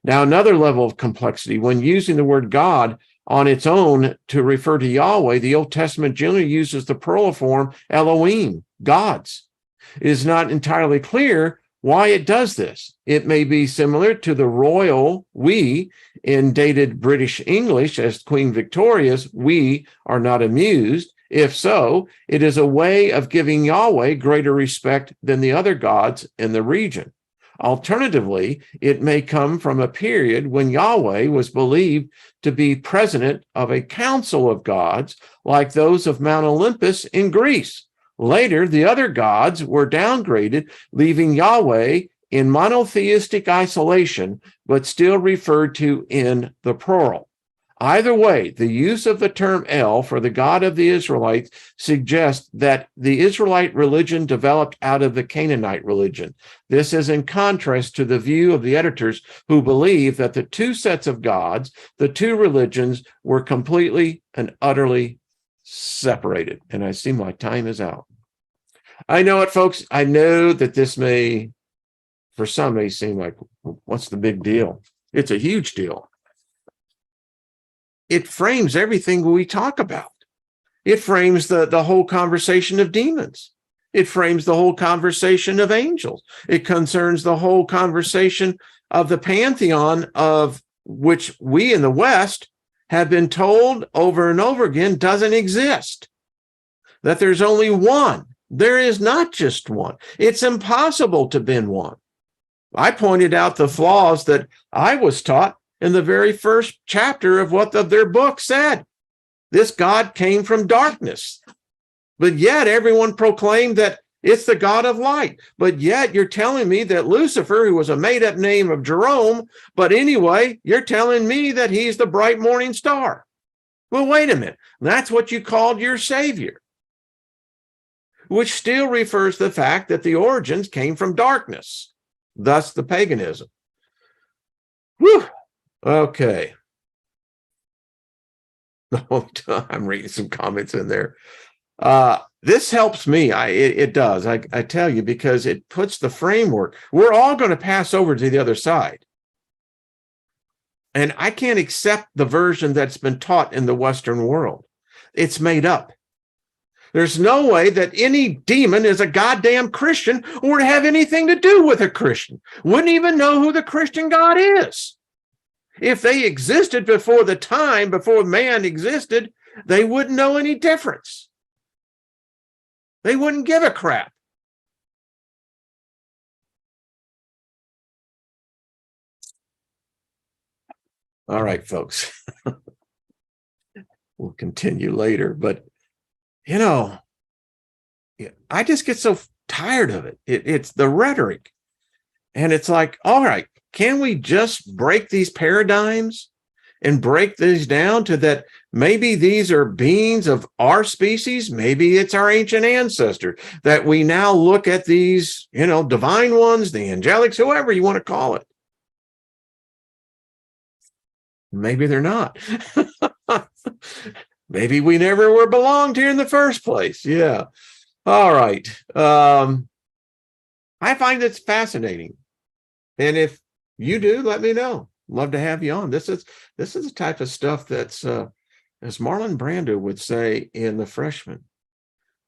Now, another level of complexity, when using the word God on its own to refer to Yahweh, the Old Testament generally uses the plural form Elohim, gods. It is not entirely clear why it does this. It may be similar to the royal we in dated British English as Queen Victoria's we are not amused. If so, it is a way of giving Yahweh greater respect than the other gods in the region. Alternatively, it may come from a period when Yahweh was believed to be president of a council of gods like those of Mount Olympus in Greece. Later, the other gods were downgraded, leaving Yahweh in monotheistic isolation, but still referred to in the plural. Either way, the use of the term El for the God of the Israelites suggests that the Israelite religion developed out of the Canaanite religion. This is in contrast to the view of the editors who believe that the two sets of gods, the two religions, were completely and utterly separated. And I see my time is out. I know it, folks. I know that this may, for some, may seem like, what's the big deal? It's a huge deal. It frames everything we talk about. It frames the whole conversation of demons. It frames the whole conversation of angels. It concerns the whole conversation of the pantheon, of which we in the West have been told over and over again doesn't exist. That there's only one. There is not just one. It's impossible to be one. I pointed out the flaws that I was taught in the very first chapter of what their book said. This God came from darkness. But yet everyone proclaimed that it's the God of light. But yet you're telling me that Lucifer, who was a made-up name of Jerome, but anyway, you're telling me that he's the bright morning star. Well, wait a minute. That's what you called your Savior, which still refers to the fact that the origins came from darkness, thus the paganism. Whew. Okay. I'm reading some comments in there. This helps me. It does. I tell you, because it puts the framework. We're all going to pass over to the other side. And I can't accept the version that's been taught in the Western world. It's made up. There's no way that any demon is a goddamn Christian or have anything to do with a Christian. Wouldn't even know who the Christian God is. If they existed before the time, before man existed, they wouldn't know any difference. They wouldn't give a crap. All right, folks. We'll continue later, but you know, I just get so tired of it. It's the rhetoric. And it's like, all right, can we just break these paradigms and break these down to that maybe these are beings of our species? Maybe it's our ancient ancestors that we now look at these, divine ones, the angelics, whoever you want to call it. Maybe they're not. Maybe we never were belonged here in the first place. Yeah. All right. I find this fascinating. And if you do, let me know. Love to have you on. This is the type of stuff that's, as Marlon Brando would say in The Freshman,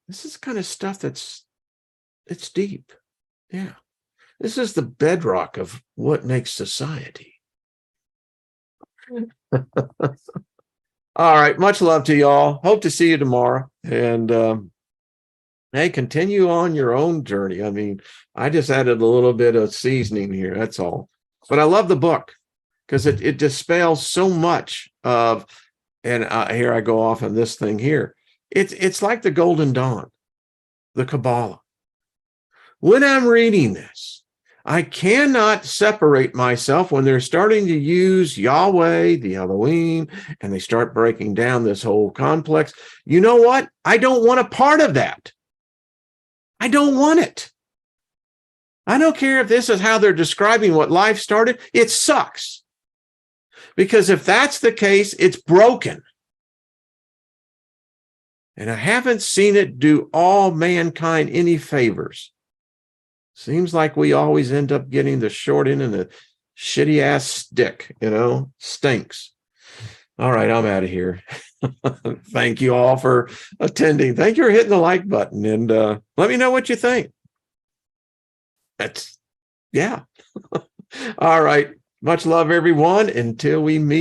this is the kind of stuff it's deep. Yeah. This is the bedrock of what makes society. All right. Much love to y'all. Hope to see you tomorrow. And hey, continue on your own journey. I mean, I just added a little bit of seasoning here. That's all. But I love the book because it dispels so much of, and here I go off on this thing here. It's like the Golden Dawn, the Kabbalah. When I'm reading this, I cannot separate myself when they're starting to use Yahweh, the Elohim, and they start breaking down this whole complex. You know what? I don't want a part of that. I don't want it. I don't care if this is how they're describing what life started. It sucks. Because if that's the case, it's broken. And I haven't seen it do all mankind any favors. Seems like we always end up getting the short end and the shitty ass stick, stinks. All right, I'm out of here. Thank you all for attending. Thank you for hitting the like button, and let me know what you think. Yeah. All right. Much love, everyone. Until we meet.